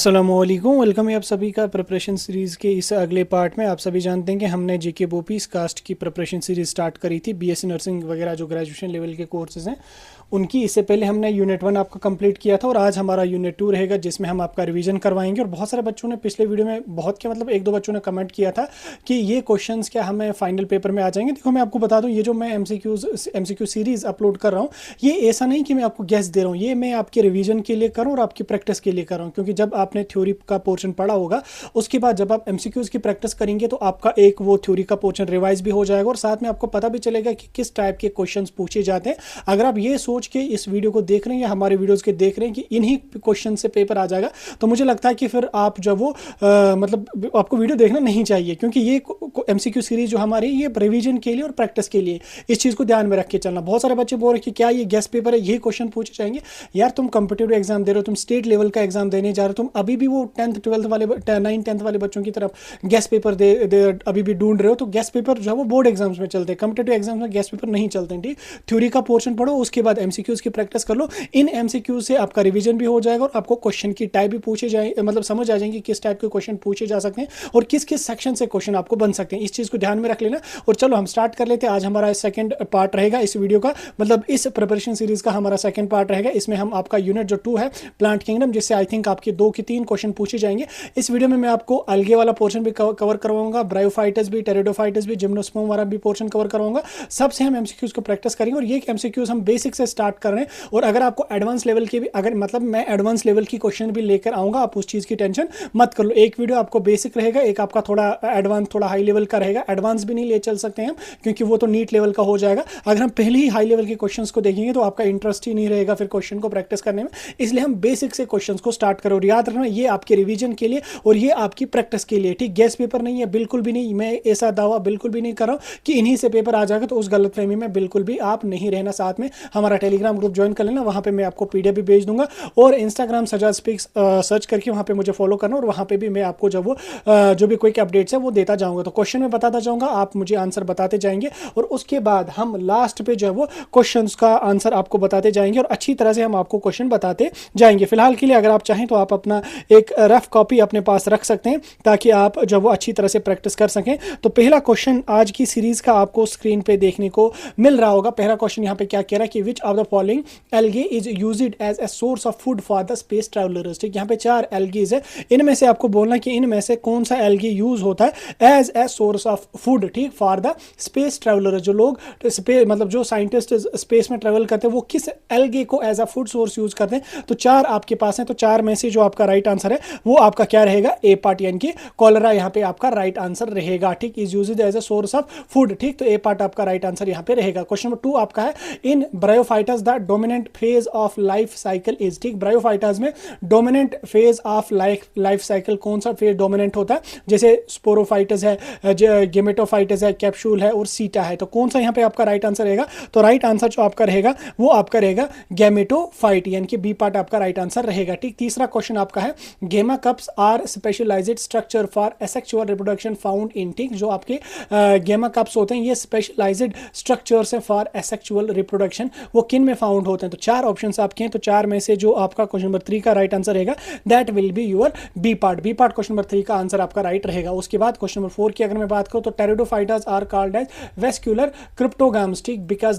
अस्सलामुअलैकुम, वेलकम है आप सभी का प्रिपरेशन सीरीज़ के इस अगले पार्ट में। आप सभी जानते हैं कि हमने जीके बोपीस कास्ट की प्रिपरेशन सीरीज़ स्टार्ट करी थी। बीएससी नर्सिंग वगैरह जो ग्रेजुएशन लेवल के कोर्सेज़ हैं उनकी। इससे पहले हमने यूनिट 1 आपका कंप्लीट किया था और आज हमारा यूनिट 2 रहेगा जिसमें हम आपका रिवीजन करवाएंगे। और बहुत सारे बच्चों ने पिछले वीडियो में बहुत क्या मतलब एक दो बच्चों ने कमेंट किया था कि ये क्वेश्चंस क्या हमें फाइनल पेपर में आ जाएंगे। देखो मैं आपको बता दूं, ये जो मैं एमसीक्यू सीरीज़ अपलोड कर रहा हूँ ये ऐसा नहीं कि मैं आपको गेस दे रहा हूँ, ये मैं आपके रिवीजन के लिए कर रहा हूँ और आपकी प्रैक्टिस के लिए कर रहा हूँ। क्योंकि जब आपने थ्योरी का पोर्शन पढ़ा होगा उसके बाद जब आप एमसीक्यूज की प्रैक्टिस करेंगे तो आपका एक वो थ्योरी का पोर्शन रिवाइज भी हो जाएगा और साथ में आपको पता भी चलेगा कि किस टाइप के क्वेश्चंस पूछे जाते हैं। अगर आप ये सोच के इस वीडियो को देख रहे हैं या हमारे वीडियोस के देख रहे हैं कि इन्हीं क्वेश्चन से पेपर आ जाएगा तो मुझे लगता है कि फिर आप जब वो मतलब आपको वीडियो देखना नहीं चाहिए। क्योंकि ये एमसीक्यू सीरीज जो हमारी ये रिवीजन के लिए और प्रैक्टिस के लिए, इस चीज़ को ध्यान में रख के चलना। बहुत सारे बच्चे बोल रहे हैं कि क्या ये गेस्ट पेपर है, ये क्वेश्चन पूछे जाएंगे। यार तुम कॉम्पिटिटिव एग्जाम दे रहे हो, तुम स्टेट लेवल का एग्जाम देने जा रहे हो, तुम अभी भी वो 10th 12th वाले 9th 10th वाले बच्चों की तरफ गेस्ट पेपर दे अभी भी ढूंढ रहे हो। तो गेस्ट पेपर जो है वो बोर्ड एग्जाम्स में चलते हैं, कॉम्पिटिटिव एग्जाम्स में गेस्ट पेपर नहीं चलते हैं। ठीक, थ्योरी का पोर्शन पढ़ो, उसके बाद एमसीक्यूज की प्रैक्टिस कर लो। इन एमसीक्यू से आपका रिवीजन भी हो जाएगा और आपको क्वेश्चन की टाइप भी पूछे जाए, मतलब समझ आ जाएंगे किस टाइप के क्वेश्चन पूछे जा सकते हैं और किस किस सेक्शन से क्वेश्चन आपको बन सकते हैं। इस चीज़ को ध्यान में रख लेना। और चलो हम स्टार्ट कर लेते हैं। आज हमारा सेकंड पार्ट रहेगा इस वीडियो का, मतलब इस प्रिपरेशन सीरीज का हमारा सेकंड पार्ट रहेगा। इसमें हम आपका यूनिट जो 2 है प्लांट किंगडम, जिससे आई थिंक आपके 2 की 3 क्वेश्चन पूछे जाएंगे। इस वीडियो में मैं आपको अलगे वाला पोर्शन भी कवर करवाऊंगा, ब्रायोफाइटस भी, टेरिडोफाइटस भी, जिम्नोस्पर्म वाला भी पोर्शन कवर करवाऊंगा। सबसे हम एमसीक्यूज को प्रैक्टिस करेंगे और ये एमसीक्यूज हम बेसिक से स्टार्ट कर रहे हैं। और अगर आपको एडवांस लेवल के भी, अगर मतलब मैं एडवांस लेवल की क्वेश्चन भी लेकर आऊंगा, आप उस चीज़ की टेंशन मत कर लो। एक वीडियो आपको बेसिक रहेगा, एक आपका थोड़ा एडवांस थोड़ा हाई लेवल का रहेगा। एडवांस भी नहीं ले चल सकते हैं हम क्योंकि वो तो नीट लेवल का हो जाएगा। अगर हम पहले ही हाई लेवल के क्वेश्चंस को देखेंगे तो आपका इंटरेस्ट ही नहीं रहेगा फिर क्वेश्चन को प्रैक्टिस करने में। इसलिए हम बेसिक से क्वेश्चंस को स्टार्ट करो। और याद रखना ये आपके रिवीजन के लिए और ये आपकी प्रैक्टिस के लिए। ठीक, गेस्ट पेपर नहीं है, बिल्कुल भी नहीं। मैं ऐसा दावा बिल्कुल भी नहीं कर रहा हूं कि इन्हीं से पेपर आ जाएगा, तो उस गलतफहमी में बिल्कुल भी आप नहीं रहना। साथ में हमारा टेलीग्राम ग्रुप ज्वाइन कर लेना, वहां पे मैं आपको पीडीएफ भी भेज दूंगा। और इंस्टाग्राम सजाद स्पीक्स सर्च करके वहां पे मुझे फॉलो करना और वहां पे भी मैं आपको जब वो जो भी क्विक अपडेट्स है वो देता जाऊंगा। तो क्वेश्चन में बताता जाऊंगा, आप मुझे आंसर बताते जाएंगे और उसके बाद हम लास्ट पे जो है वो क्वेश्चंस का आंसर आपको बताते जाएंगे और अच्छी तरह से हम आपको क्वेश्चन बताते जाएंगे। फिलहाल के लिए अगर आप चाहें तो आप अपना एक रफ कॉपी अपने पास रख सकते हैं ताकि आप जब वो अच्छी तरह से प्रैक्टिस कर सकें। तो पहला क्वेश्चन आज की सीरीज का आपको स्क्रीन पे देखने को मिल रहा होगा। पहला क्वेश्चन यहाँ पे क्या कह रहा है कि which of the following algae is used as a source of food for the space travellers. ठीक, यहाँ पे 4 एल्गीज है, इनमें से आपको बोलना कि इनमें से कौन सा एल्गी यूज होता है as a source of food, ठीक, फॉर द स्पेस ट्रैवलर्स। जो लोग मतलब जो साइंटिस्ट स्पेस में ट्रैवल करते हैं वो किस एल्गे को as a food source use करते हैं। तो 4 आपके पास है, तो 4 में से जो आपका राइट आंसर है वो आपका क्या रहेगा, ए पार्ट यानी कि कॉलरा यहाँ पे आपका राइट आंसर रहेगा। ठीक, is used as a source of food. ठीक, तो ए पार्ट आपका राइट आंसर यहाँ पे रहेगा। क्वेश्चन नंबर 2 आपका है in bryophytes the dominant phase of life cycle is. ठीक, ब्रायोफाइटस में dominant phase of life cycle कौन सा फेज डोमिनेंट होता है। जैसे स्पोरोफाइटस है, गेमेटोफाइटस है, कैप्सूल है और सीटा है। तो कौन सा यहाँ पे आपका राइट आंसर रहेगा। तो राइट आंसर जो आपका रहेगा वो आपका रहेगा गैमेटोफाइट यानी कि बी पार्ट आपका राइट आंसर रहेगा। ठीक, तीसरा क्वेश्चन आपका है gemma cups are specialised structure for asexual reproduction found in. ठीक, जो आपके गेमा कप्स होते हैं ये स्पेशलाइज्ड स्ट्रक्चर्स हैं फॉर एसेक्सुअल रिप्रोडक्शन, वो किन में फाउंड होते हैं। तो 4 ऑप्शंस आपके हैं, तो 4 में से जो आपका क्वेश्चन नंबर 3 का राइट आंसर रहेगा that will be your B part. B part question number 3 का आंसर आपका राइट रहेगा। उसके बाद क्वेश्चन नंबर 4 की अगर मैं बात करूं तो टेरिडोफाइटस आर कॉल्ड एज वेस्क्यूलर क्रिप्टोगाम्स। ठीक, बिकॉज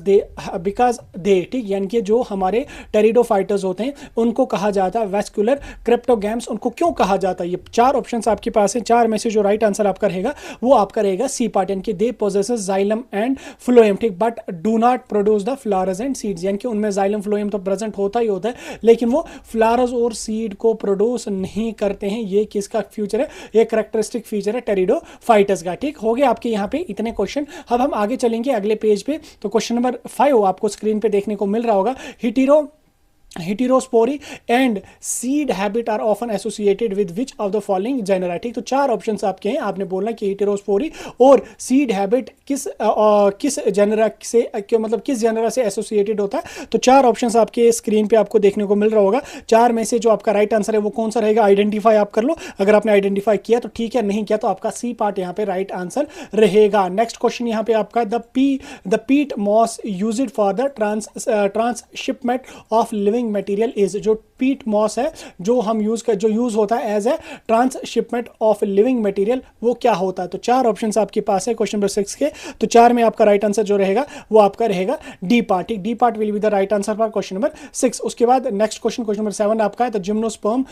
दे ठीक, यानी कि जो हमारे टेरिडोफाइटर्स होते हैं उनको कहा जाता है वेस्क्यूलर क्रिप्टोगैम्स। उनको क्यों कहा जाता है, ये 4 ऑप्शंस आपके पास हैं। 4 में से जो राइट आंसर आपका रहेगा वो आपका रहेगा सी पार्ट यानी कि दे पोजेसेस जाइलम एंड फ्लोएम। ठीक, but do not produce the flowers and seeds, यानी कि उनमें जाइलम फ्लोएम तो प्रेजेंट होता ही होता है लेकिन वो फ्लावर्स और सीड को प्रोड्यूस नहीं करते हैं। ये किसका फ्यूचर है, ये कैरेक्टरिस्टिक फीचर है टेरिडोफाइटस का। ठीक, हो गए आपके यहाँ पे इतने क्वेश्चन। अब हम आगे चलेंगे अगले पेज पे। तो क्वेश्चन नंबर 5 आपको स्क्रीन पे देखने को मिल रहा होगा। heterospory and seed habit are often associated with which of the following genera। ठीक, तो 4 ऑप्शंस आपके हैं, आपने बोलना कि heterospory और seed habit किस जेनरा से क्यों, मतलब किस जेनरा से एसोसिएटेड होता है। तो 4 ऑप्शंस आपके स्क्रीन पे आपको देखने को मिल रहा होगा। 4 में से जो आपका राइट आंसर है वो कौन सा रहेगा, आइडेंटिफाई आप कर लो। अगर आपने आइडेंटिफाई किया तो ठीक है, नहीं किया तो आपका सी पार्ट यहाँ पे राइट आंसर रहेगा। नेक्स्ट क्वेश्चन यहाँ पे आपका the peat moss used for the transshipment of living living material is, जो पीट मॉस है जो हम जो यूज होता है as a transshipment of living material, वो क्या होता है। तो 4 ऑप्शन आपके पास है क्वेश्चन नंबर 6 के, तो 4 में आपका राइट आंसर जो रहेगा वो आपका रहेगा D part. D part will be the right answer for question number 6। उसके बाद नेक्स्ट क्वेश्चन नंबर 7 आपका है, तो gymnosperm,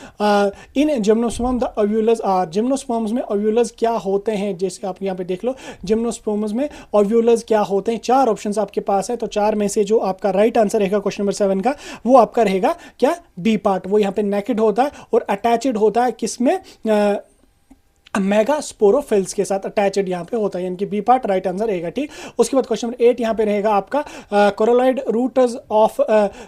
in gymnosperm the ovules are, gymnosperms में ओव्यूलस क्या होते हैं, जैसे आप यहाँ पे देख लो जिम्नोस्पर्म्स में ओव्यूलस क्या होते हैं। 4 ऑप्शंस आपके पास है, तो 4 में से जो आपका राइट आंसर रहेगा क्वेश्चन नंबर 7 का वो आपका रहेगा क्या, बी पार्ट। वो यहाँ पे नेकेड होता है और अटैच्ड होता है किसमें, मेगास्पोरोफिल्स के साथ अटैच्ड यहाँ पे होता है, यानी कि बी पार्ट राइट आंसर रहेगा। ठीक, उसके बाद क्वेश्चन नंबर 8 यहाँ पे रहेगा आपका, coralloid roots of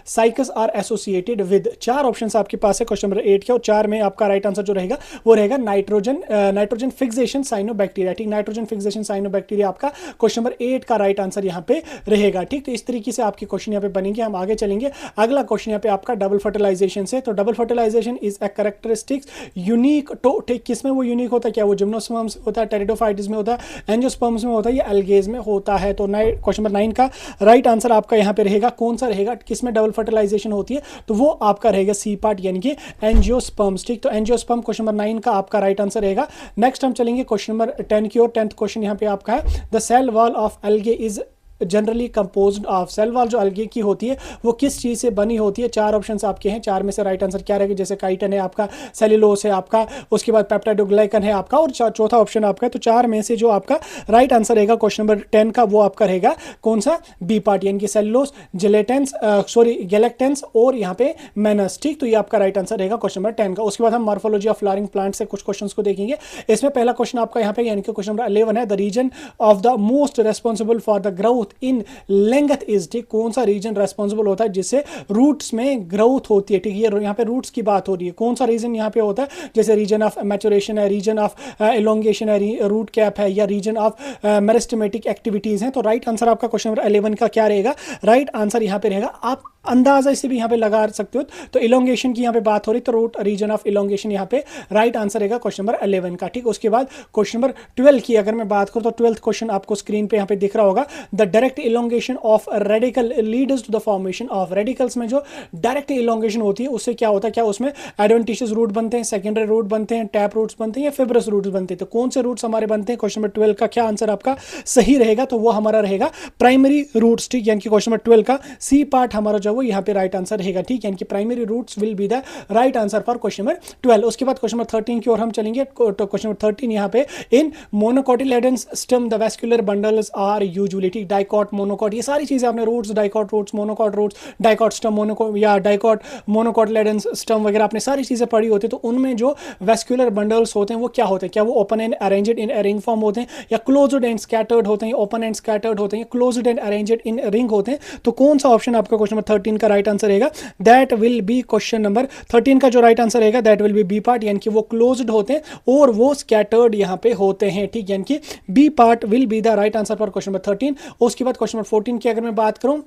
Cycas are associated with. 4 options आपके पास है क्वेश्चन नंबर 8 के, और 4 में आपका राइट आंसर जो रहेगा वो रहेगा नाइट्रोजन फिक्सेशन साइनोबैक्टीरिया। ठीक, नाइट्रोजन फिक्सेशन साइनोबैक्टीरिया आपका क्वेश्चन नंबर 8 का राइट आंसर यहाँ पे रहेगा। ठीक, तो इस तरीके से आपके क्वेश्चन यहाँ पे बनेंगे। हम आगे चलेंगे, अगला क्वेश्चन यहाँ पे आपका डबल फर्टिलाइजेशन से। तो double fertilisation is a characteristics unique to, ठीक, किसमें वो यूनिक होता है, क्या वो जिम्नोस्पर्म्स होता है, टेरिडोफाइट्स में होता है, एंजियोस्पर्म्स में होता है, या एल्गेज में होता है। तो क्वेश्चन नंबर 9 का राइट आंसर आपका यहाँ पे रहेगा, कौन सा रहेगा, किसमें डबल फर्टिलाइजेशन होती है, तो वो आपका रहेगा सी पार्ट यानी कि एंजियोस्पर्म्स। ठीक, तो एंजियोस्पर्म क्वेश्चन नंबर 9 का आपका राइट आंसर रहेगा। नेक्स्ट हम चलेंगे क्वेश्चन नंबर 10 की ओर। 10th क्वेश्चन यहाँ पे आपका है, the cell wall of algae is generally composed of, cell wall जो अलगे की होती है वो किस चीज से बनी होती है। 4 ऑप्शंस आपके हैं, 4 में से राइट आंसर क्या रहेगा, जैसे काइटिन है आपका, सेल्यूलोज है आपका, उसके बाद पेप्टाइडोग्लाइकन है आपका, और चौथा ऑप्शन आपका है। तो 4 में से जो आपका राइट आंसर रहेगा क्वेश्चन नंबर 10 का वो आपका रहेगा कौन सा, बी पार्ट, यानी कि सेल्यूलोज, गैलेक्टेंस और यहाँ पे मेनस। ठीक, तो ये आपका राइट आंसर रहेगा क्वेश्चन नंबर 10 का। उसके बाद हम मॉर्फोलॉजी ऑफ फ्लावरिंग प्लांट से कुछ क्वेश्चंस को देखेंगे। इसमें पहला क्वेश्चन आपका यहाँ पे यानी कि क्वेश्चन नंबर 11 है, the region of the most responsible for the growth in length is. ठीक, कौन सा रीजन रेस्पॉन्सिबल होता है जिससे रूट्स में ग्रोथ होती है। ठीक, ये यहाँ पे रूट्स की बात हो रही है, कौन सा रीजन यहाँ पे होता है, जैसे रीजन ऑफ मैचुरेशन है, रीजन ऑफ एलोंगेशन है, रूट कैप है, या रीजन ऑफ मेरिस्टेमेटिक एक्टिविटीज हैं। तो राइट आंसर आपका क्वेश्चन नंबर 11 का क्या रहेगा, राइट आंसर यहाँ पे रहेगा, आप अंदाजा इसे भी यहाँ पे लगा सकते हो। तो इलोंगेशन की यहाँ पे बात हो रही, तो रूट रीजन ऑफ इलोंगेशन यहाँ पे राइट आंसर रहेगा क्वेश्चन नंबर 11 का। ठीक, उसके बाद क्वेश्चन नंबर 12 की अगर मैं बात करूँ, तो 12th क्वेश्चन आपको स्क्रीन पे यहाँ पे दिख रहा होगा, the direct elongation of radicle leads to the formation of, radicles में जो डायरेक्ट इलोंगेशन होती है उससे क्या होता है, क्या उसमें एडवेंटिशियस रूट बनते हैं, सेकेंडरी रूट बनते हैं, टैप रूट्स बनते हैं, या फिब्रस रूट्स बनते हैं। तो कौन से रूट्स हमारे बनते हैं, क्वेश्चन नंबर 12 का क्या आंसर आपका सही रहेगा, तो वो हमारा रहेगा प्राइमरी रूट्स। ठीक, यानी कि क्वेश्चन नंबर 12 का सी पार्ट हमारा जो वो यहाँ पे राइट आंसर रहेगा। ठीक, यानी कि primary roots will be the right answer for question number 12। उसके बाद क्वेश्चन नंबर 13 की ओर हम चलेंगे। तो क्वेश्चन नंबर 13 यहाँ पे, in monocotyledons stem the vascular bundles are usually, ठीक, डाइकॉट, मोनोकॉट, ये सारी चीजें आपने roots, dicot roots, monocot roots, dicot stem, monocot या डाइकॉट मोनोकोटिलेडन्स स्टम वगैरह आपने सारी चीजें पढ़ी होती है। तो उनमें जो वेस्कुलर बंडल्स होते हैं वो क्या होते हैं, क्या वो open and arranged in ring form होते हैं, या क्लोज्ड एंड स्कैटर्ड होते हैं, ओपन एंड स्कैटर्ड होते हैं, closed end arranged in ring होते हैं। तो कौन सा ऑप्शन आपका क्वेश्चन नंबर 13 का राइट आंसर रहेगा, that will be question number 13 का जो राइट आंसर रहेगा that will be B part, यानी कि वो क्लोज्ड होते हैं और वो स्कैटर्ड यहाँ पे होते हैं। ठीक, यानी कि B part will be the right answer for question number 13। उसके बाद क्वेश्चन नंबर 14 की अगर मैं बात करूं,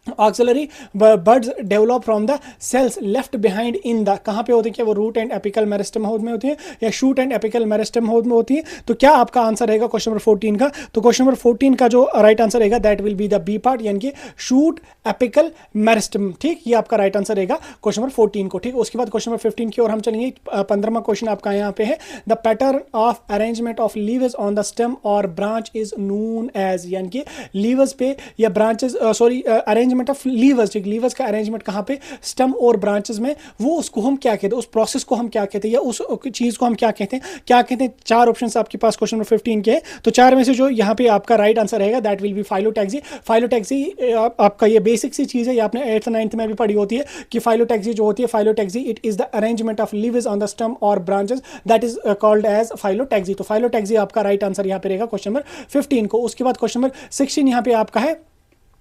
axillary buds develop from the cells left behind in the, कहां पे होते हैं, क्या वो रूट एंड एपिकल मेरिस्टेम में होती है, या शूट एंड एपिकल मेरिस्टेम में होती है। तो क्या आपका आंसर रहेगा क्वेश्चन नंबर 14 का, तो क्वेश्चन नंबर 14 का जो राइट आंसर रहेगा that will be the B part, यानी कि शूट एपिकल मेरिस्टेम। ठीक, ये आपका राइट आंसर रहेगा क्वेश्चन नंबर 14 को। ठीक, उसके बाद क्वेश्चन नंबर 15 की ओर हम चलेंगे। 15वां क्वेश्चन आपका यहाँ पे है, the pattern of arrangement of leaves on the stem और ब्रांच इज नोन एज, यानी कि लीव्स पे या branches, arrangement of leaves, levers का अरेंजमेंट कहां पे, स्टेम और ब्रांचेस में, वो उसको हम क्या कहते हैं, उस प्रोसेस को हम क्या कहते हैं, या उस चीज को हम क्या कहते हैं, क्या कहते हैं। 4 ऑप्शंस आपके पास क्वेश्चन नंबर 15 के हैं। तो 4 में से जो यहाँ पे आपका राइट आंसर रहेगा that will B phyllotaxy. Phyllotaxy आपका ये बेसिक सी चीज है, ये आपने 8th 9th में भी पढ़ी होती है कि फाइलोटैक्सी जो होती है, phyllotaxy it is the arrangement of leaves on the stem और branches, that is called as phyllotaxy. तो फाइलोटैक्सी आपका राइट आंसर यहाँ पे रहेगा क्वेश्चन नंबर 15 को। उसके बाद क्वेश्चन नंबर 16 यहाँ पे आपका है,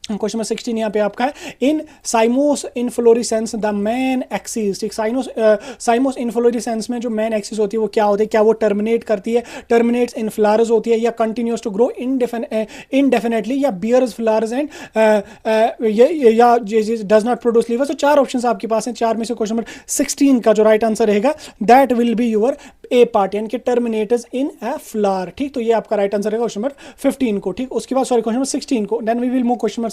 क्वेश्चन नंबर 16 यहाँ पे आपका है, in cymose inflorescence the main axis. ठीक, साइमोस इनफ्लोरेसेंस में जो मेन एक्सिस होती है वो क्या होती है, क्या वो टर्मिनेट करती है, टर्मिनेट्स इन फ्लावर्स होती है, या कंटिन्यूस टू ग्रो इनडेफिनेटली, या बियर्स फ्लावर्स एंड या डज नॉट प्रोड्यूस लीव्स। तो 4 ऑप्शंस आपके पास हैं। 4 में से क्वेश्चन नंबर 16 का जो राइट आंसर रहेगा that will be your A part यानी कि टर्मिनेटर्स इन ए फ्लावर। ठीक, तो ये आपका राइट आंसर है क्वेश्चन नंबर 15 को। ठीक, उसके बाद सॉरी क्वेश्चन नंबर 16 को। Then we will move question number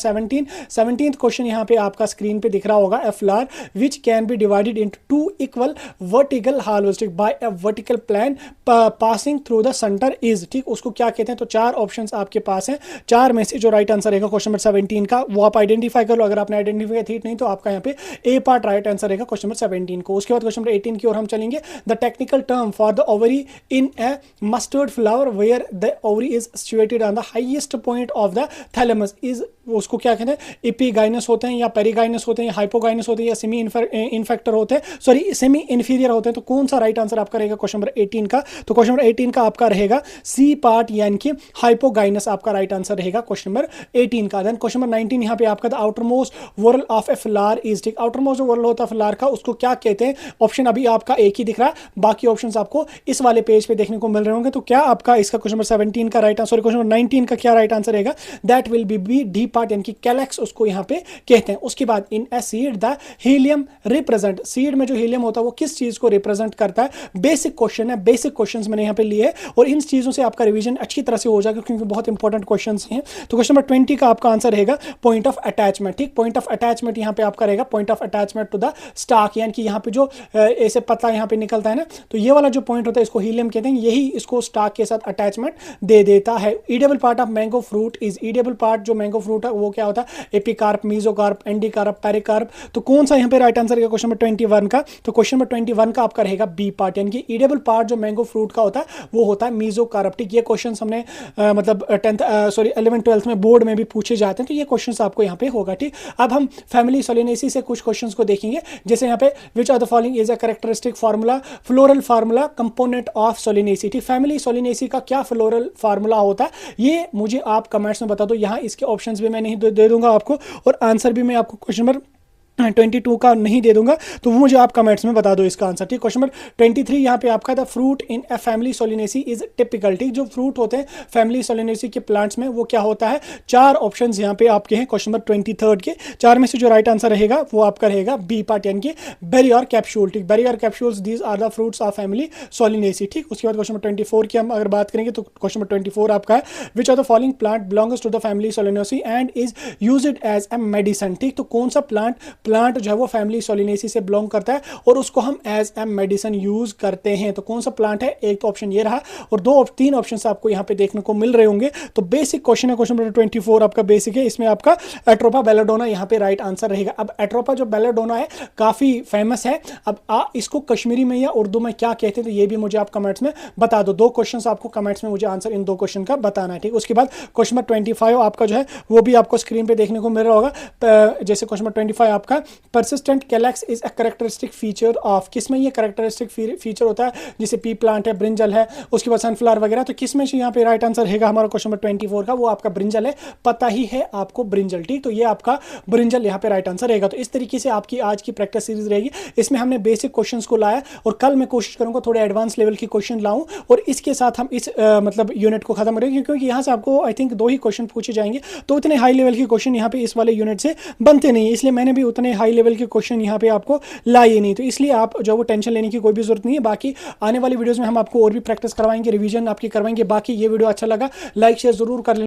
17th question यहाँ पे आपका स्क्रीन पे दिख रहा होगा। A flower which can be divided into two equal vertical halves by a vertical plane passing through the centre is. ठीक, उसको क्या कहते हैं? तो चार ऑप्शंस आपके पास हैं, चार में से जो राइट आंसर रहेगा क्वेश्चन नंबर 17 का वो आप आइडेंटिफाई कर लो। अगर आपने आइडेंटिफाई ठीक नहीं तो आपका यहाँ पे ए पार्ट राइट आंसर रहेगा क्वेश्चन नंबर 17 को। उसके बाद क्वेश्चन नंबर 18 की ओर हम चलेंगे। The technical term for the ovary in a mustard flower where the ovary is situated on the highest point of the thalamus is, उसको क्या कहते हैं? एपिगाइनस होते हैं या पेरिगाइनस होते हैं या हाइपोगाइनस होते हैं या सेमी इन्फेक्टर होते हैं, सॉरी सेमी इन्फीरियर होते हैं। तो कौन सा राइट आंसर आपका रहेगा क्वेश्चन नंबर 18 का? तो क्वेश्चन नंबर 18 का आपका रहेगा सी पार्ट यानी कि हाइपोगाइनस आपका राइट आंसर रहेगा क्वेश्चन नंबर 18 का। देन क्वेश्चन नंबर 19 यहाँ पे आपका the outer most वॉरल of a flower is. ठीक, आउटर मोस्ट वॉरल होता है फ्लावर का, उसको क्या कहते हैं? ऑप्शन अभी आपका एक ही दिख रहा है, बाकी ऑप्शंस आपको इस वाले पेज पे देखने को मिल रहे होंगे। तो क्या आपका इसका क्वेश्चन नंबर 17 का right answer, sorry question number 19 का क्या राइट आंसर रहेगा? That will B D part यानी कि कैलेक्स उसको यहाँ पे कहते हैं। उसके बाद in a seed the hilum represent, seed में जो हीलियम होता है वो किस चीज को रिप्रेजेंट करता है? बेसिक क्वेश्चन है, बेसिक क्वेश्चंस मैंने यहाँ पे लिए और इन चीजों से आपका रिवीजन अच्छी तरह से हो जाएगा क्योंकि बहुत इंपॉर्टेंट क्वेश्चंस हैं। तो क्वेश्चन नंबर 20 का आपका आंसर रहेगा पॉइंट ऑफ अटैचमेंट। ठीक, पॉइंट ऑफ अटैचमेंट यहाँ पे आपका रहेगा point of attachment to the stalk, यानी कि यहाँ पे जो ऐसे पतला यहाँ पे निकलता है ना, तो ये वाला जो पॉइंट होता है इसको हीलियम कहते हैं, यही इसको स्टाक के साथ अटैचमेंट दे देता है। Edible part of mango fruit is, edible part जो मैंगो फ्रूट है वो क्या होता है? Epicarp, mesocarp, endocarp, pericarp. तो कौन सा यहाँ पे राइट आंसर है क्वेश्चन नंबर 21 का? तो क्वेश्चन नंबर 21 का आपका रहेगा बी पार्ट, यानी कि ईडेबल पार्ट जो मैंगो फ्रूट का होता है वो होता है मीजोकार्प। ठीक, ये क्वेश्चन हमने मतलब 11th 12th में बोर्ड में भी पूछे जाते हैं, तो ये क्वेश्चन आपको यहाँ पे होगा। ठीक, अब हम फैमिली सोलिनेसी से कुछ क्वेश्चंस को देखेंगे, जैसे यहाँ पे which are the following is a characteristic formula floral formula component of Solanaceae. ठीक, फैमिली सोलिनेसी का क्या फ्लोरल फार्मूला होता है ये मुझे आप कमेंट्स में बता दो। यहाँ इसके ऑप्शंस भी मैं नहीं दे दूंगा आपको और आंसर भी मैं आपको क्वेश्चन नंबर 22 का नहीं दे दूंगा, तो वो मुझे आप कमेंट्स में बता दो इसका आंसर। ठीक, क्वेश्चन नंबर 23 यहाँ पे आपका the fruit in a family Solanaceae is typical. ठीक, जो फ्रूट होते हैं फैमिली सोलिनेसी के प्लांट्स में वो क्या होता है? चार ऑप्शंस यहाँ पे आपके हैं क्वेश्चन नंबर 23 के, चार में से जो राइट आंसर रहेगा वो आपका रहेगा बी पार्ट यानी कि बेरी और कैप्सूल। ठीक, बेरी और capsules these are the fruits of family Solanaceae. ठीक, उसके बाद क्वेश्चन नंबर 24 की हम अगर बात करेंगे तो क्वेश्चन नंबर 24 आपका है which are the following plant belongs to the family Solanaceae and is used as a medicine. ठीक, तो कौन सा प्लांट जो है वो फैमिली सोलिनेसी से बिलोंग करता है और उसको हम एज ए मेडिसिन यूज करते हैं? तो कौन सा प्लांट है? एक तो ऑप्शन ये रहा और तीन ऑप्शन आपको यहाँ पे देखने को मिल रहे होंगे। तो बेसिक क्वेश्चन है क्वेश्चन नंबर 24 आपका बेसिक है, इसमें आपका एट्रोपा बेलाडोना यहाँ पे राइट आंसर रहेगा। अब एट्रोपा जो बेलाडोना है काफी फेमस है, अब इसको कश्मीरी में या उर्दू में क्या कहते हैं तो ये भी मुझे आप कमेंट्स में बता दो। दो क्वेश्चन आपको कमेंट्स में मुझे आंसर इन दो क्वेश्चन का बताना है। ठीक, उसके बाद क्वेश्चन नंबर 25 आपका जो है वो भी आपको स्क्रीन पे देखने को मिल रहा होगा। जैसे क्वेश्चन नंबर 25 आपका persistent calyx is a characteristic feature of, किसमें ये कैरेक्टरिस्टिक फीचर होता है? जैसे पी प्लांट है, ब्रिंजल है, उसके बाद सनफ्लावर वगैरह, तो किसमें से यहाँ पे राइट आंसर रहेगा हमारा क्वेश्चन नंबर 24 का? वो आपका ब्रिंजल है, पता ही है आपको ब्रिंजल। ठीक, तो ये आपका ब्रिंजल यहाँ पे राइट आंसर रहेगा। तो इस तरीके से आपकी आज की प्रैक्टिस सीरीज रहेगी, इसमें हमने बेसिक क्वेश्चंस को लाया और कल मैं कोशिश करूंगा थोड़े एडवांस लेवल की क्वेश्चन लाऊं और इसके साथ हम इस मतलब यूनिट को खत्म करेंगे क्योंकि यहाँ से आपको आई थिंक 2 ही क्वेश्चन पूछे जाएंगे, तो उतने हाई लेवल के क्वेश्चन यहाँ पे इस वाले यूनिट से बनते नहीं, इसलिए मैंने भी उतने हाई लेवल के क्वेश्चन यहाँ पे आपको लाए नहीं। तो इसलिए आप जो वो टेंशन लेने की कोई भी जरूरत नहीं है। बाकी आने वाली वीडियोस में हम आपको और भी प्रैक्टिस करवाएंगे, रिवीजन आपकी करवाएंगे। बाकी ये वीडियो अच्छा लगा लाइक शेयर जरूर कर लें।